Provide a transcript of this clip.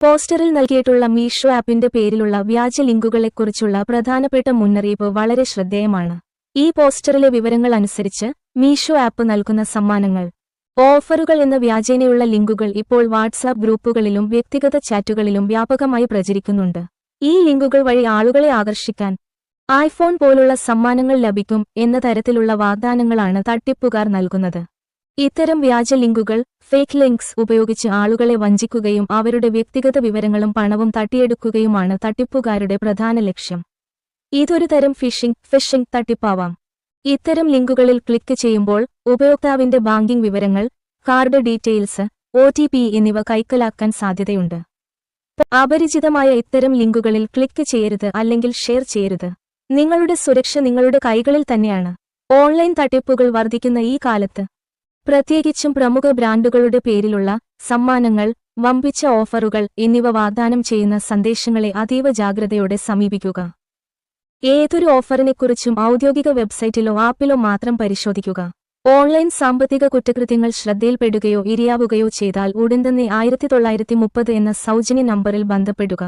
പോസ്റ്ററിൽ നൽകിയിട്ടുള്ള മീഷോ ആപ്പിന്റെ പേരിലുള്ള വ്യാജ ലിങ്കുകളെക്കുറിച്ചുള്ള പ്രധാനപ്പെട്ട മുന്നറിയിപ്പ് വളരെ ശ്രദ്ധേയമാണ്. ഈ പോസ്റ്ററിലെ വിവരങ്ങൾ അനുസരിച്ച് മീഷോ ആപ്പ് നൽകുന്ന സമ്മാനങ്ങൾ, ഓഫറുകൾ എന്ന വ്യാജേനയുള്ള ലിങ്കുകൾ ഇപ്പോൾ വാട്സാപ്പ് ഗ്രൂപ്പുകളിലും വ്യക്തിഗത ചാറ്റുകളിലും വ്യാപകമായി പ്രചരിക്കുന്നുണ്ട്. ഈ ലിങ്കുകൾ വഴി ആളുകളെ ആകർഷിക്കാൻ ഐഫോൺ പോലുള്ള സമ്മാനങ്ങൾ ലഭിക്കും എന്ന തരത്തിലുള്ള വാഗ്ദാനങ്ങളാണ് തട്ടിപ്പുകാർ നൽകുന്നത്. ഇത്തരം വ്യാജ ലിങ്കുകൾ, ഫേക്ക് ലിങ്ക്സ് ഉപയോഗിച്ച് ആളുകളെ വഞ്ചിക്കുകയും അവരുടെ വ്യക്തിഗത വിവരങ്ങളും പണവും തട്ടിയെടുക്കുകയുമാണ് തട്ടിപ്പുകാരുടെ പ്രധാന ലക്ഷ്യം. ഇതൊരു തരം ഫിഷിംഗ് തട്ടിപ്പാവാം. ഇത്തരം ലിങ്കുകളിൽ ക്ലിക്ക് ചെയ്യുമ്പോൾ ഉപയോക്താവിന്റെ ബാങ്കിംഗ് വിവരങ്ങൾ, കാർഡ് ഡീറ്റെയിൽസ്, OTP എന്നിവ കൈക്കലാക്കാൻ സാധ്യതയുണ്ട്. അപരിചിതമായ ഇത്തരം ലിങ്കുകളിൽ ക്ലിക്ക് ചെയ്യരുത് അല്ലെങ്കിൽ ഷെയർ ചെയ്യരുത്. നിങ്ങളുടെ സുരക്ഷ നിങ്ങളുടെ കൈകളിൽ തന്നെയാണ്. ഓൺലൈൻ തട്ടിപ്പുകൾ വർദ്ധിക്കുന്ന ഈ കാലത്ത് പ്രത്യേകിച്ചും പ്രമുഖ ബ്രാൻഡുകളുടെ പേരിലുള്ള സമ്മാനങ്ങൾ, വമ്പിച്ച ഓഫറുകൾ എന്നിവ വാഗ്ദാനം ചെയ്യുന്ന സന്ദേശങ്ങളെ അതീവ ജാഗ്രതയോടെ സമീപിക്കുക. ഏതൊരു ഓഫറിനെക്കുറിച്ചും ഔദ്യോഗിക വെബ്സൈറ്റിലോ ആപ്പിലോ മാത്രം പരിശോധിക്കുക. ഓൺലൈൻ സാമ്പത്തിക കുറ്റകൃത്യങ്ങൾ ശ്രദ്ധയിൽപ്പെടുകയോ ഇരയാവുകയോ ചെയ്താൽ ഉടൻ തന്നെ 1930 എന്ന സൗജന്യ നമ്പറിൽ ബന്ധപ്പെടുക.